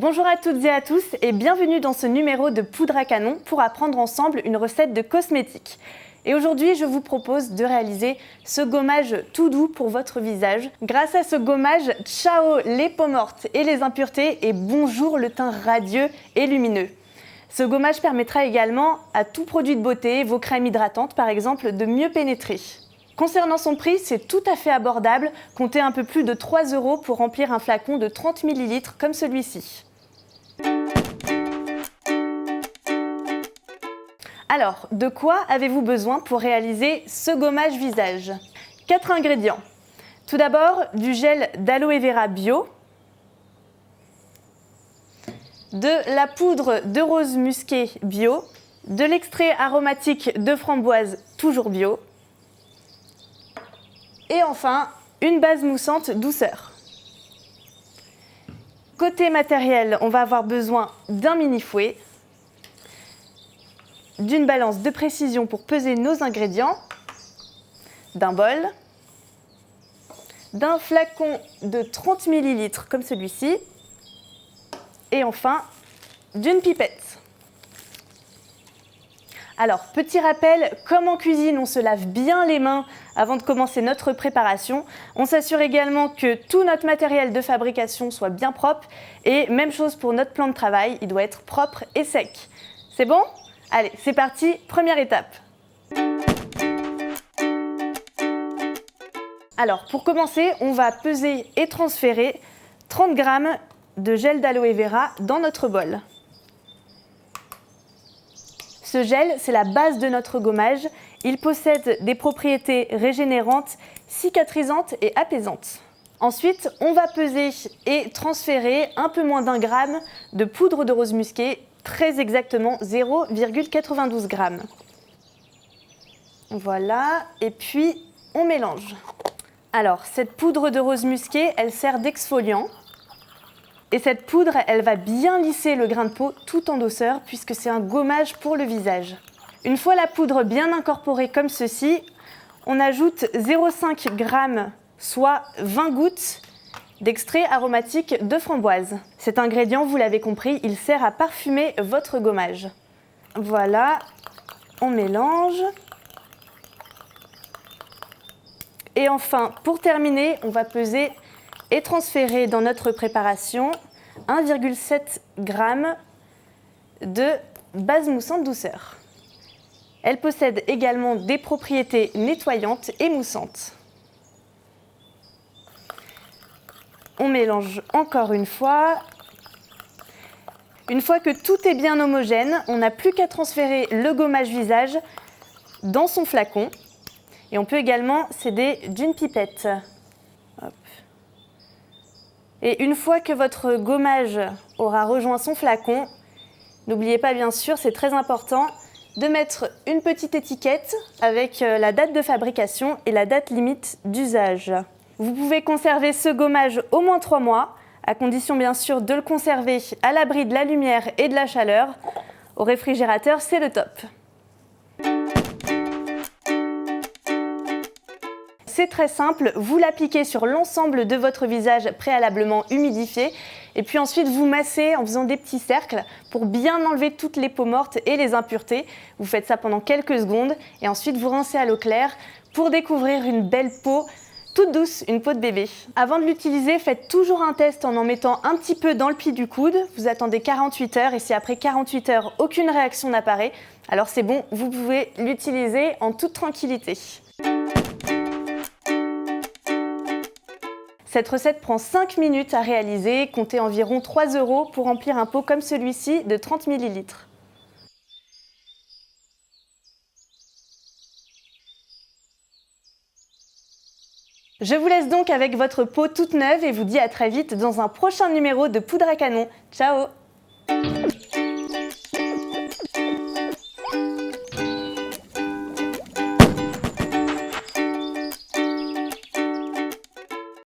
Bonjour à toutes et à tous et bienvenue dans ce numéro de Poudre à canon pour apprendre ensemble une recette de cosmétiques. Et aujourd'hui, je vous propose de réaliser ce gommage tout doux pour votre visage. Grâce à ce gommage, ciao les peaux mortes et les impuretés et bonjour le teint radieux et lumineux. Ce gommage permettra également à tout produit de beauté, vos crèmes hydratantes par exemple, de mieux pénétrer. Concernant son prix, c'est tout à fait abordable, comptez un peu plus de 3 € pour remplir un flacon de 30 ml comme celui-ci. Alors, de quoi avez-vous besoin pour réaliser ce gommage visage? 4 ingrédients. Tout d'abord, du gel d'aloe vera bio, de la poudre de rose musqué bio, de l'extrait aromatique de framboise toujours bio, et enfin, une base moussante douceur. Côté matériel, on va avoir besoin d'un mini fouet, d'une balance de précision pour peser nos ingrédients, d'un bol, d'un flacon de 30 ml comme celui-ci, et enfin d'une pipette. Alors, petit rappel, comme en cuisine, on se lave bien les mains avant de commencer notre préparation. On s'assure également que tout notre matériel de fabrication soit bien propre et même chose pour notre plan de travail, il doit être propre et sec. C'est bon ? Allez, c'est parti, première étape. Alors, pour commencer, on va peser et transférer 30 g de gel d'aloe vera dans notre bol. Ce gel, c'est la base de notre gommage. Il possède des propriétés régénérantes, cicatrisantes et apaisantes. Ensuite, on va peser et transférer un peu moins d'1 gramme de poudre de rose musqué, très exactement 0,92 g. Voilà, et puis on mélange. Alors, cette poudre de rose musqué, elle sert d'exfoliant. Et cette poudre, elle va bien lisser le grain de peau tout en douceur puisque c'est un gommage pour le visage. Une fois la poudre bien incorporée comme ceci, on ajoute 0,5 g, soit 20 gouttes d'extrait aromatique de framboise. Cet ingrédient, vous l'avez compris, il sert à parfumer votre gommage. Voilà, on mélange. Et enfin, pour terminer, on va peser et transférer dans notre préparation 1,7 g de base moussante douceur. Elle possède également des propriétés nettoyantes et moussantes. On mélange encore une fois. Une fois que tout est bien homogène, on n'a plus qu'à transférer le gommage visage dans son flacon. Et on peut également s'aider d'une pipette. Hop. Et une fois que votre gommage aura rejoint son flacon, n'oubliez pas bien sûr, c'est très important, de mettre une petite étiquette avec la date de fabrication et la date limite d'usage. Vous pouvez conserver ce gommage au moins 3 mois, à condition bien sûr de le conserver à l'abri de la lumière et de la chaleur. Au réfrigérateur, c'est le top. C'est très simple, vous l'appliquez sur l'ensemble de votre visage préalablement humidifié et puis ensuite vous massez en faisant des petits cercles pour bien enlever toutes les peaux mortes et les impuretés. Vous faites ça pendant quelques secondes et ensuite vous rincez à l'eau claire pour découvrir une belle peau toute douce, une peau de bébé. Avant de l'utiliser, faites toujours un test en mettant un petit peu dans le pli du coude. Vous attendez 48 heures et si après 48 heures, aucune réaction n'apparaît, alors c'est bon, vous pouvez l'utiliser en toute tranquillité. Cette recette prend 5 minutes à réaliser, comptez environ 3 € pour remplir un pot comme celui-ci de 30 ml. Je vous laisse donc avec votre peau toute neuve et vous dis à très vite dans un prochain numéro de Poudre à canon. Ciao!